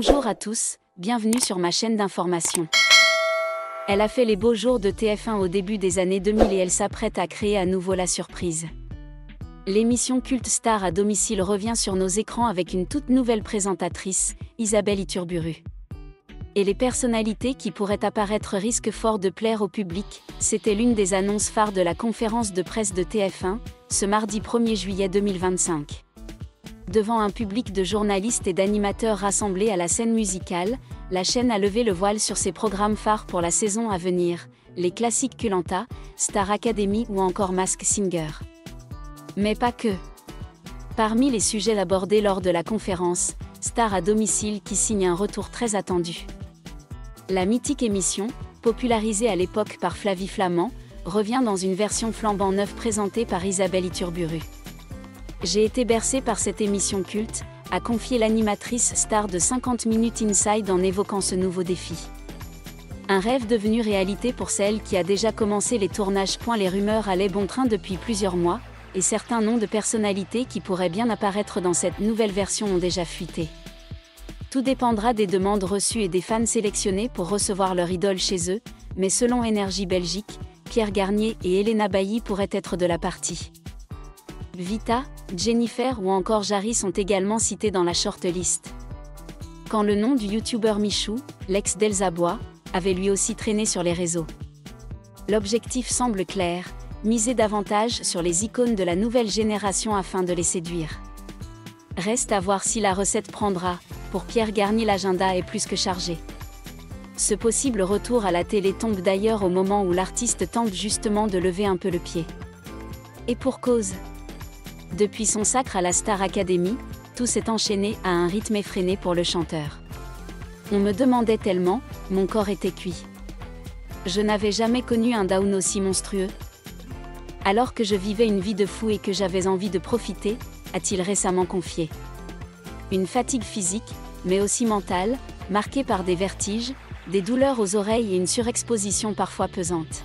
Bonjour à tous, bienvenue sur ma chaîne d'information. Elle a fait les beaux jours de TF1 au début des années 2000 et elle s'apprête à créer à nouveau la surprise. L'émission culte Star à domicile revient sur nos écrans avec une toute nouvelle présentatrice, Isabelle Iturburu. Et les personnalités qui pourraient apparaître risquent fort de plaire au public, c'était l'une des annonces phares de la conférence de presse de TF1, ce mardi 1er juillet 2025. Devant un public de journalistes et d'animateurs rassemblés à la scène musicale, la chaîne a levé le voile sur ses programmes phares pour la saison à venir, les classiques Koh-Lanta, Star Academy ou encore Masked Singer. Mais pas que. Parmi les sujets abordés lors de la conférence, Star à domicile qui signe un retour très attendu. La mythique émission, popularisée à l'époque par Flavie Flament, revient dans une version flambant neuve présentée par Isabelle Iturburu. J'ai été bercée par cette émission culte, a confié l'animatrice star de 50 minutes Inside en évoquant ce nouveau défi. Un rêve devenu réalité pour celle qui a déjà commencé les tournages. Les rumeurs allaient bon train depuis plusieurs mois, et certains noms de personnalités qui pourraient bien apparaître dans cette nouvelle version ont déjà fuité. Tout dépendra des demandes reçues et des fans sélectionnés pour recevoir leur idole chez eux, mais selon Énergie Belgique, Pierre Garnier et Elena Bailly pourraient être de la partie. Vita, Jennifer ou encore Jarry sont également cités dans la shortlist. Quand le nom du youtubeur Michou, l'ex d'Elsa Bois, avait lui aussi traîné sur les réseaux. L'objectif semble clair, miser davantage sur les icônes de la nouvelle génération afin de les séduire. Reste à voir si la recette prendra, pour Pierre Garnier l'agenda est plus que chargé. Ce possible retour à la télé tombe d'ailleurs au moment où l'artiste tente justement de lever un peu le pied. Et pour cause. Depuis son sacre à la Star Academy, tout s'est enchaîné à un rythme effréné pour le chanteur. On me demandait tellement, mon corps était cuit. Je n'avais jamais connu un down aussi monstrueux. Alors que je vivais une vie de fou et que j'avais envie de profiter, a-t-il récemment confié. Une fatigue physique, mais aussi mentale, marquée par des vertiges, des douleurs aux oreilles et une surexposition parfois pesante.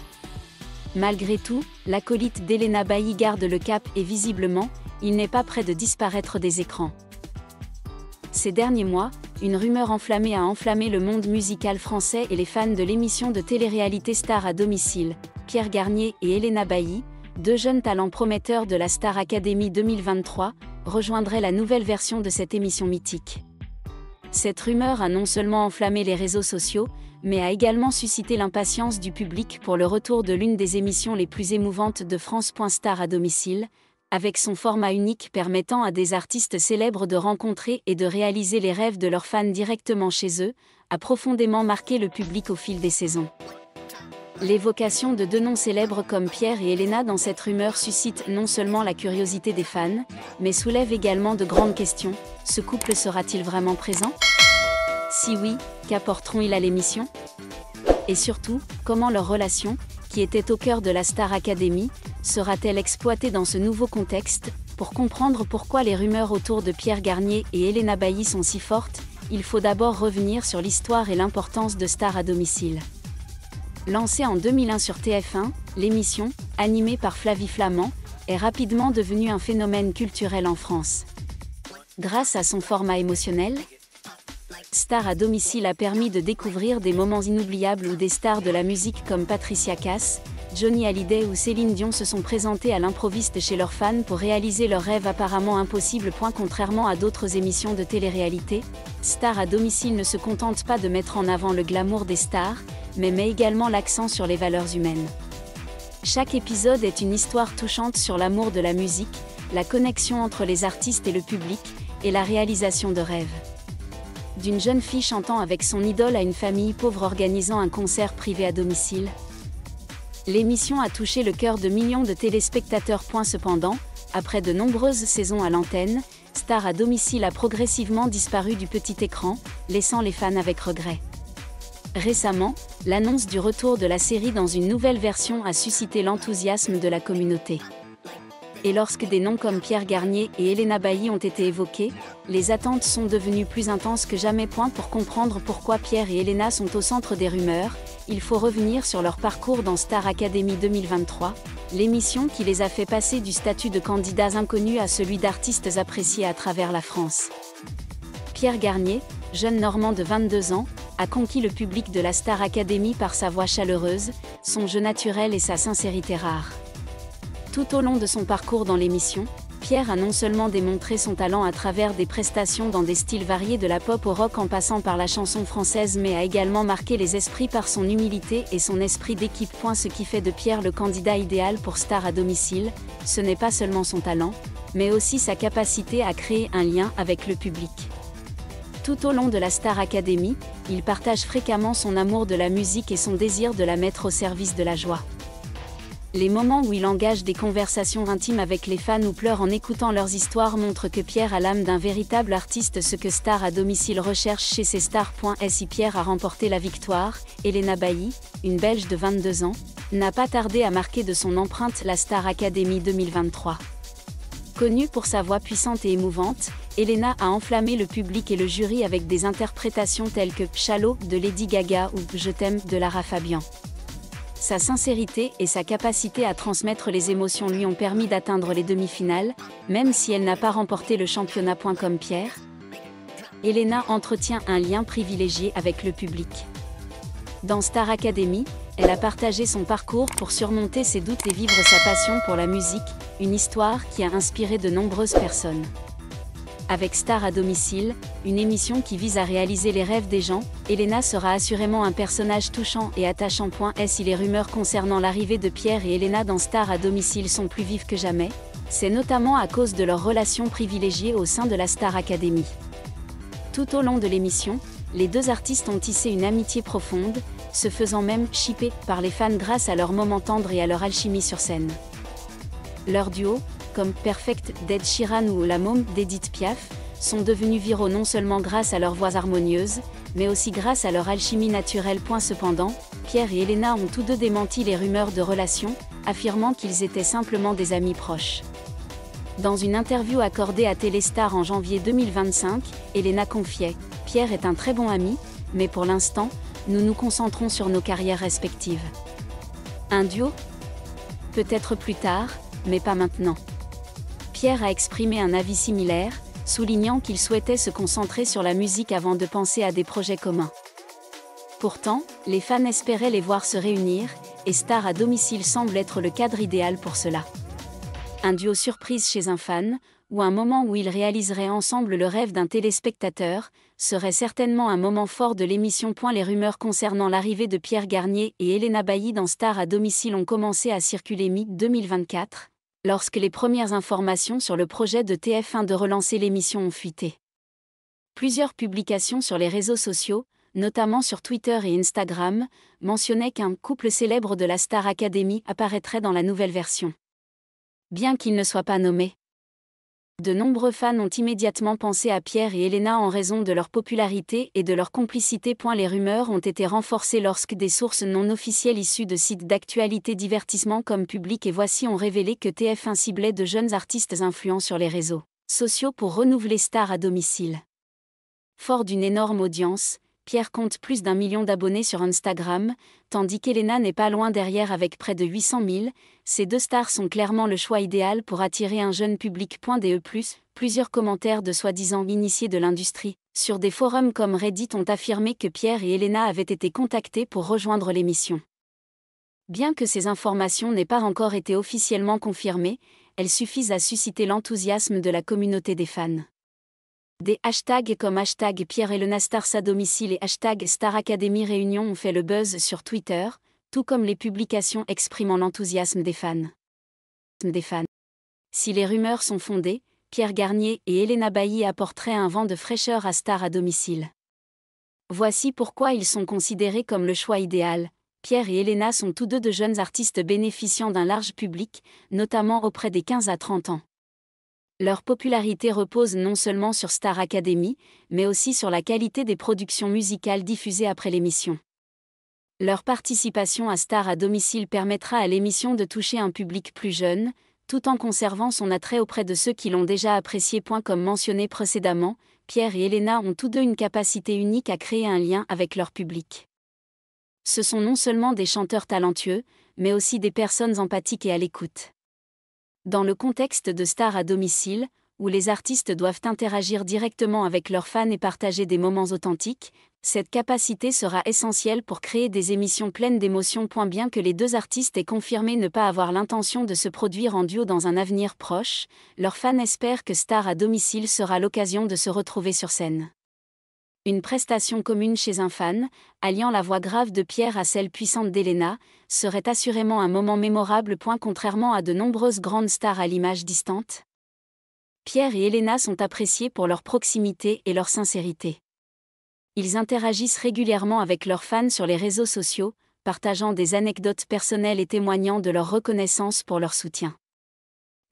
Malgré tout, l'acolyte d'Elena Bailly garde le cap et visiblement, il n'est pas près de disparaître des écrans. Ces derniers mois, une rumeur enflammée a enflammé le monde musical français et les fans de l'émission de télé-réalité Star à domicile, Pierre Garnier et Elena Bailly, deux jeunes talents prometteurs de la Star Academy 2023, rejoindraient la nouvelle version de cette émission mythique. Cette rumeur a non seulement enflammé les réseaux sociaux, mais a également suscité l'impatience du public pour le retour de l'une des émissions les plus émouvantes de France. Star à domicile, avec son format unique permettant à des artistes célèbres de rencontrer et de réaliser les rêves de leurs fans directement chez eux, a profondément marqué le public au fil des saisons. L'évocation de deux noms célèbres comme Pierre et Elena dans cette rumeur suscite non seulement la curiosité des fans, mais soulève également de grandes questions. Ce couple sera-t-il vraiment présent ? Si oui, qu'apporteront-ils à l'émission ? Et surtout, comment leur relation, qui était au cœur de la Star Academy, sera-t-elle exploitée dans ce nouveau contexte ? Pour comprendre pourquoi les rumeurs autour de Pierre Garnier et Elena Bailly sont si fortes, il faut d'abord revenir sur l'histoire et l'importance de Star à domicile. Lancée en 2001 sur TF1, l'émission, animée par Flavie Flament, est rapidement devenue un phénomène culturel en France. Grâce à son format émotionnel, Star à domicile a permis de découvrir des moments inoubliables où des stars de la musique comme Patricia Cass, Johnny Hallyday ou Céline Dion se sont présentés à l'improviste chez leurs fans pour réaliser leurs rêves apparemment impossibles. Contrairement à d'autres émissions de télé-réalité, Star à domicile ne se contente pas de mettre en avant le glamour des stars, mais met également l'accent sur les valeurs humaines. Chaque épisode est une histoire touchante sur l'amour de la musique, la connexion entre les artistes et le public, et la réalisation de rêves. D'une jeune fille chantant avec son idole à une famille pauvre organisant un concert privé à domicile. L'émission a touché le cœur de millions de téléspectateurs. Cependant, après de nombreuses saisons à l'antenne, Star à domicile a progressivement disparu du petit écran, laissant les fans avec regret. Récemment, l'annonce du retour de la série dans une nouvelle version a suscité l'enthousiasme de la communauté. Et lorsque des noms comme Pierre Garnier et Elena Bailly ont été évoqués, les attentes sont devenues plus intenses que jamais. Pour comprendre pourquoi Pierre et Elena sont au centre des rumeurs, il faut revenir sur leur parcours dans Star Academy 2023, l'émission qui les a fait passer du statut de candidats inconnus à celui d'artistes appréciés à travers la France. Pierre Garnier, jeune Normand de 22 ans, a conquis le public de la Star Academy par sa voix chaleureuse, son jeu naturel et sa sincérité rare. Tout au long de son parcours dans l'émission, Pierre a non seulement démontré son talent à travers des prestations dans des styles variés de la pop au rock en passant par la chanson française, mais a également marqué les esprits par son humilité et son esprit d'équipe. Ce qui fait de Pierre le candidat idéal pour Star à domicile, ce n'est pas seulement son talent, mais aussi sa capacité à créer un lien avec le public. Tout au long de la Star Academy, il partage fréquemment son amour de la musique et son désir de la mettre au service de la joie. Les moments où il engage des conversations intimes avec les fans ou pleure en écoutant leurs histoires montrent que Pierre a l'âme d'un véritable artiste, ce que Star à domicile recherche chez ses stars. Si Pierre a remporté la victoire, Elena Bailly, une Belge de 22 ans, n'a pas tardé à marquer de son empreinte la Star Academy 2023. Connue pour sa voix puissante et émouvante, Elena a enflammé le public et le jury avec des interprétations telles que « Shallow » de Lady Gaga ou « Je t'aime » de Lara Fabian. Sa sincérité et sa capacité à transmettre les émotions lui ont permis d'atteindre les demi-finales, même si elle n'a pas remporté le championnat. Comme Pierre, Elena entretient un lien privilégié avec le public. Dans Star Academy, elle a partagé son parcours pour surmonter ses doutes et vivre sa passion pour la musique, une histoire qui a inspiré de nombreuses personnes. Avec Star à domicile, une émission qui vise à réaliser les rêves des gens, Elena sera assurément un personnage touchant et attachant. Si les rumeurs concernant l'arrivée de Pierre et Elena dans Star à domicile sont plus vives que jamais, c'est notamment à cause de leur relation privilégiée au sein de la Star Academy. Tout au long de l'émission, les deux artistes ont tissé une amitié profonde, se faisant même shipper par les fans grâce à leurs moments tendres et à leur alchimie sur scène. Leurs duos, comme Perfect d'Ed Sheeran ou La Môme d'Edith Piaf, sont devenus viraux non seulement grâce à leurs voix harmonieuses, mais aussi grâce à leur alchimie naturelle. Cependant, Pierre et Elena ont tous deux démenti les rumeurs de relation, affirmant qu'ils étaient simplement des amis proches. Dans une interview accordée à Téléstar en janvier 2025, Elena confiait « Pierre est un très bon ami, mais pour l'instant, nous nous concentrons sur nos carrières respectives. Un duo ? Peut-être plus tard, mais pas maintenant. » Pierre a exprimé un avis similaire, soulignant qu'il souhaitait se concentrer sur la musique avant de penser à des projets communs. Pourtant, les fans espéraient les voir se réunir, et Star à domicile semble être le cadre idéal pour cela. Un duo surprise chez un fan, ou un moment où ils réaliseraient ensemble le rêve d'un téléspectateur, serait certainement un moment fort de l'émission. Les rumeurs concernant l'arrivée de Pierre Garnier et Elena Bailly dans Star à domicile ont commencé à circuler mi-2024. Lorsque les premières informations sur le projet de TF1 de relancer l'émission ont fuité. Plusieurs publications sur les réseaux sociaux, notamment sur Twitter et Instagram, mentionnaient qu'un couple célèbre de la Star Academy apparaîtrait dans la nouvelle version. Bien qu'il ne soit pas nommé. De nombreux fans ont immédiatement pensé à Pierre et Elena en raison de leur popularité et de leur complicité. Les rumeurs ont été renforcées lorsque des sources non officielles issues de sites d'actualité divertissement comme Public et Voici ont révélé que TF1 ciblait de jeunes artistes influents sur les réseaux sociaux pour renouveler Star à domicile. Fort d'une énorme audience, Pierre compte plus d'1 million d'abonnés sur Instagram, tandis qu'Elena n'est pas loin derrière avec près de 800 000. Ces deux stars sont clairement le choix idéal pour attirer un jeune public. Plusieurs commentaires de soi-disant initiés de l'industrie, sur des forums comme Reddit ont affirmé que Pierre et Elena avaient été contactés pour rejoindre l'émission. Bien que ces informations n'aient pas encore été officiellement confirmées, elles suffisent à susciter l'enthousiasme de la communauté des fans. Des hashtags comme hashtag Pierre et Elena Stars à domicile et hashtag Star Academy Réunion ont fait le buzz sur Twitter, tout comme les publications exprimant l'enthousiasme des fans. Si les rumeurs sont fondées, Pierre Garnier et Elena Bailly apporteraient un vent de fraîcheur à Star à domicile. Voici pourquoi ils sont considérés comme le choix idéal. Pierre et Elena sont tous deux de jeunes artistes bénéficiant d'un large public, notamment auprès des 15 à 30 ans. Leur popularité repose non seulement sur Star Academy, mais aussi sur la qualité des productions musicales diffusées après l'émission. Leur participation à Star à domicile permettra à l'émission de toucher un public plus jeune, tout en conservant son attrait auprès de ceux qui l'ont déjà apprécié. Comme mentionné précédemment, Pierre et Elena ont tous deux une capacité unique à créer un lien avec leur public. Ce sont non seulement des chanteurs talentueux, mais aussi des personnes empathiques et à l'écoute. Dans le contexte de Star à domicile, où les artistes doivent interagir directement avec leurs fans et partager des moments authentiques. Cette capacité sera essentielle pour créer des émissions pleines d'émotions. Bien que les deux artistes aient confirmé ne pas avoir l'intention de se produire en duo dans un avenir proche, leurs fans espèrent que Star à domicile sera l'occasion de se retrouver sur scène. Une prestation commune chez un fan, alliant la voix grave de Pierre à celle puissante d'Elena, serait assurément un moment mémorable. Contrairement à de nombreuses grandes stars à l'image distante, Pierre et Elena sont appréciés pour leur proximité et leur sincérité. Ils interagissent régulièrement avec leurs fans sur les réseaux sociaux, partageant des anecdotes personnelles et témoignant de leur reconnaissance pour leur soutien.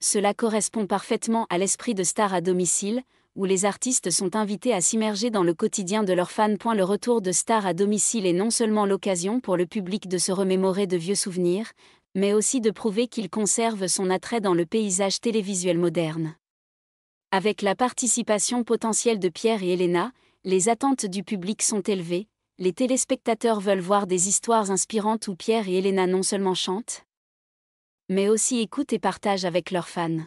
Cela correspond parfaitement à l'esprit de Star à domicile, où les artistes sont invités à s'immerger dans le quotidien de leurs fans. Le retour de Star à domicile est non seulement l'occasion pour le public de se remémorer de vieux souvenirs, mais aussi de prouver qu'il conserve son attrait dans le paysage télévisuel moderne. Avec la participation potentielle de Pierre et Elena, les attentes du public sont élevées, les téléspectateurs veulent voir des histoires inspirantes où Pierre et Elena non seulement chantent, mais aussi écoutent et partagent avec leurs fans.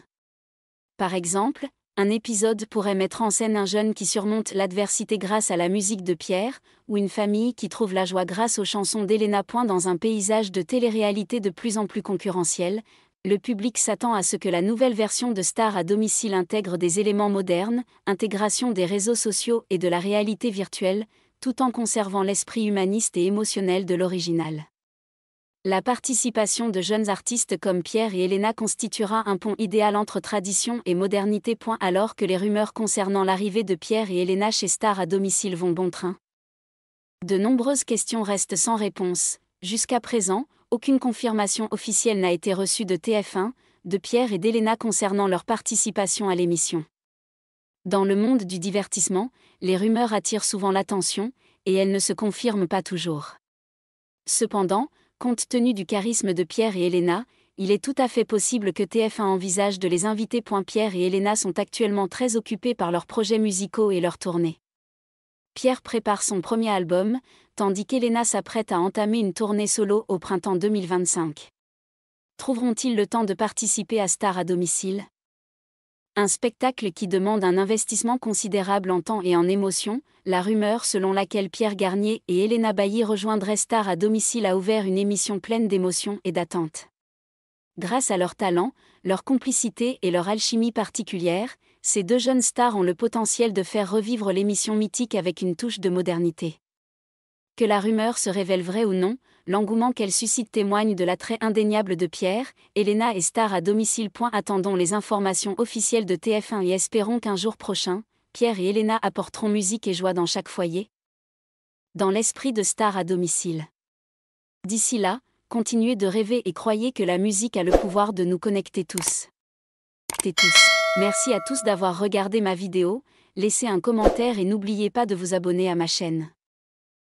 Par exemple, un épisode pourrait mettre en scène un jeune qui surmonte l'adversité grâce à la musique de Pierre, ou une famille qui trouve la joie grâce aux chansons d'Elena. Dans un paysage de télé-réalité de plus en plus concurrentiel, le public s'attend à ce que la nouvelle version de Star à domicile intègre des éléments modernes, intégration des réseaux sociaux et de la réalité virtuelle, tout en conservant l'esprit humaniste et émotionnel de l'original. La participation de jeunes artistes comme Pierre et Elena constituera un pont idéal entre tradition et modernité. Alors que les rumeurs concernant l'arrivée de Pierre et Elena chez Star à domicile vont bon train, de nombreuses questions restent sans réponse. Jusqu'à présent, aucune confirmation officielle n'a été reçue de TF1, de Pierre et d'Elena concernant leur participation à l'émission. Dans le monde du divertissement, les rumeurs attirent souvent l'attention, et elles ne se confirment pas toujours. Cependant, compte tenu du charisme de Pierre et Elena, il est tout à fait possible que TF1 envisage de les inviter. Pierre et Elena sont actuellement très occupés par leurs projets musicaux et leurs tournées. Pierre prépare son premier album, tandis qu'Elena s'apprête à entamer une tournée solo au printemps 2025. Trouveront-ils le temps de participer à Star à domicile ? Un spectacle qui demande un investissement considérable en temps et en émotion. La rumeur selon laquelle Pierre Garnier et Elena Bailly rejoindraient Star à domicile a ouvert une émission pleine d'émotions et d'attentes. Grâce à leur talent, leur complicité et leur alchimie particulière, ces deux jeunes stars ont le potentiel de faire revivre l'émission mythique avec une touche de modernité. Que la rumeur se révèle vraie ou non, l'engouement qu'elle suscite témoigne de l'attrait indéniable de Pierre, Elena et Star à domicile. Attendons les informations officielles de TF1 et espérons qu'un jour prochain, Pierre et Elena apporteront musique et joie dans chaque foyer, dans l'esprit de Star à domicile. D'ici là, continuez de rêver et croyez que la musique a le pouvoir de nous connecter tous. Merci à tous d'avoir regardé ma vidéo, laissez un commentaire et n'oubliez pas de vous abonner à ma chaîne.